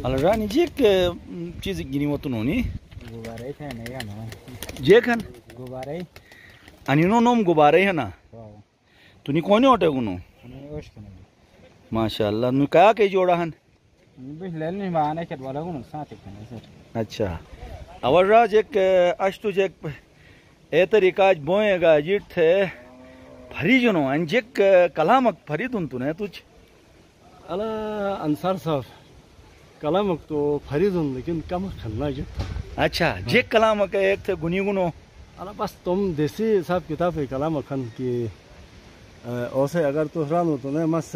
Alrani jek چیز گینی وتنونی گوباره ته نه یا نه جekhan گوباره ani no nom gubare hana واو tuni kone ote guno نه اوش کنه mashallah nu kaya ke joda han به لن ما انا كده ولا غن ساعتك کنه سر acha awarraj ek ashtu jek e tarikaj boyega jit the phari jono anjek kalamak phari dun tune tuch انا انصار صاحب کلامك تو فريد لكن كم خلنا جت acha jek kalamak ek the guni guno انا بس تم देसी हिसाब किताब है कलाम खन की ओसे अगर तो रानो तो ने मस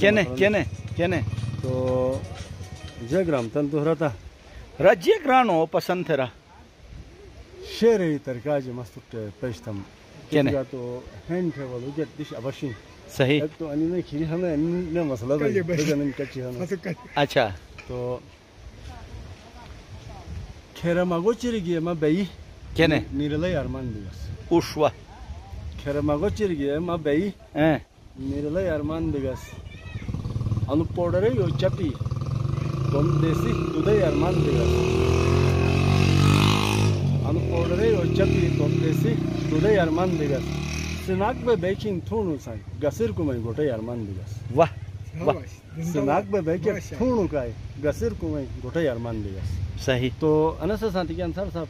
kene तो जग्राम तन तो रहता rajek rano pasand thera शेर तरकाज मस्त पेशतम kene तो हैंड है वो जट दिश अवश्य sahi एक तो अनि ने खिरी हमें ने मसला तो जन कच्ची हम acha तो खेरा मागो चिरगी मा बई kene नीरले अरमान दिवस ushwa खेरा मागो चिरगी मा बई नीरले अरमान दिवस अनु पोडरे यो चपी तुम देसी तुदे अरमान दिवस अनु पोडरे यो चपी तुम देसी तुदे अरमान दिवस सिनाक बे बेकिंग थोनु सा गसिर को मैं गोटे अरमान दिवस wah wah सिनाक बे बेके थोनु काय गसिर को मैं गोटे अरमान दिवस sahi तो अनस शांति के अंसार साहब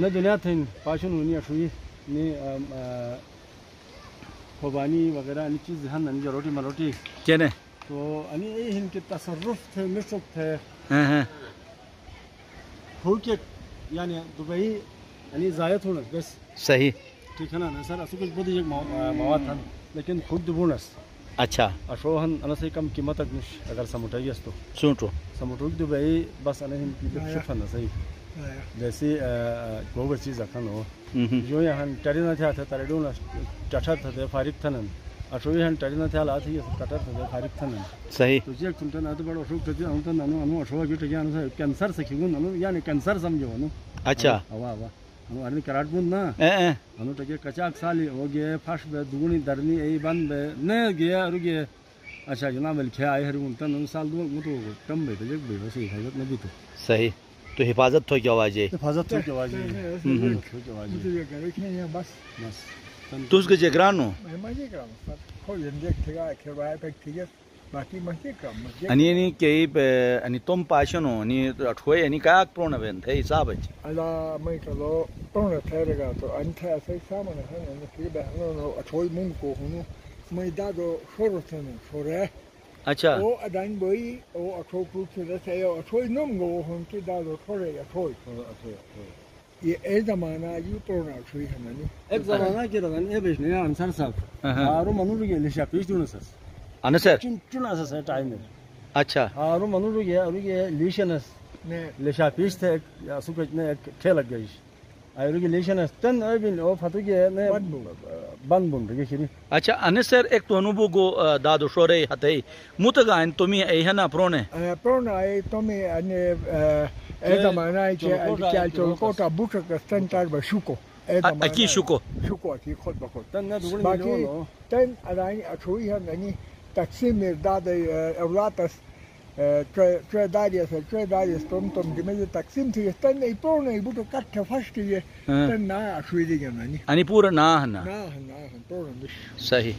न दुनिया थे पाचन हुई अठुई ने खुबानी वगैरह अन्य चीज़ हन अन्य रोटी मरोटी kene तो अन्य ये इनके तसर्रुफ थे मिशक थे हुक्के यानी दुबई अन्य ज़ायत होना बस sahi ठीक है ना सर असुक कुछ बुद्धि एक मवाद था लेकिन खुद बोनस acha अशोहन अनसे कम कीमत तक निश अगर समुटाई तो sunto समुटुक दुबई बस अनहिन की शिफन सही जैसे गोबर चीज़ अखनो जो यहाँ टरीना था तरेडूना चटा था फारिक थनन अशोई यहाँ टरीना था लाती है चटा था फारिक थनन sahi तो जे तुम तो ना तो बड़ा अशोक कजी हम तो नानो अनु अशोक जो टगिया अनु कैंसर से क्यों नानो यानी कैंसर समझो अनु acha हवा हवा अनु अनु कराट बुन ना अनु टगे कचाक साली हो गए फाश बे दुगुनी दरनी ए बन बे ने गया रुगे अच्छा जना मिल के आए हर उन तो नानो साल दो मुतो कम बे जग बे वैसे हिफाजत नहीं तो sahi to hifazat to ki awaje हिफाजत तो के आवाज मुझे ये करे कि नहीं बस बस tus ge jegrano मैं ये काम सर कोई देख ठेगा खेवाए पे ठीक है बाकी मैं ये काम ani ni ke ani tom pashono ni athoi ani ka prona ben thai sabaj ala मैं तो तो ना ठहरेगा तो अंत ऐसे सामने है ना फिर बहनों अठोई मुंह को हूँ मैं दादो छोरो थे ना छोरे acha ओ अदान बोई ओ अठो प्रूफ से रहते हैं अठोई नम गो हम के दादो छोरे अठोई ये ए जमाना यू पुराना अठोई है ना एक ज़माना के रगन ए बेचने आंसर साहब आरो मनुर के लिए शापिश दून सर ana sir चुना सर टाइम में acha आरो मनुर के लिशनस ने ले शापिश थे सुकच ने खेल लग गई आरो के लिशनस तन अबिन ओ फतु के ने बन बुन के खिरी acha ani sir ek to anubu go dado shore hatai mutaga en tomi e hana prone पुराना ए तो में अने ए जमाना है कि क्या चल को ता बुट का स्टैंडर्ड बशुको aki shuko शुको की खुद बखुद तन ने दुगुनी बाकी तन अदाई अठोई है नहीं तकसीम में दादे औलातस ट्रे दारियस तुम दिमे तकसीम थी तन नहीं पुराना ही बुट कट फर्स्ट ये तन ना अठोई दिया नहीं ani pura na hana ना पुराना sahi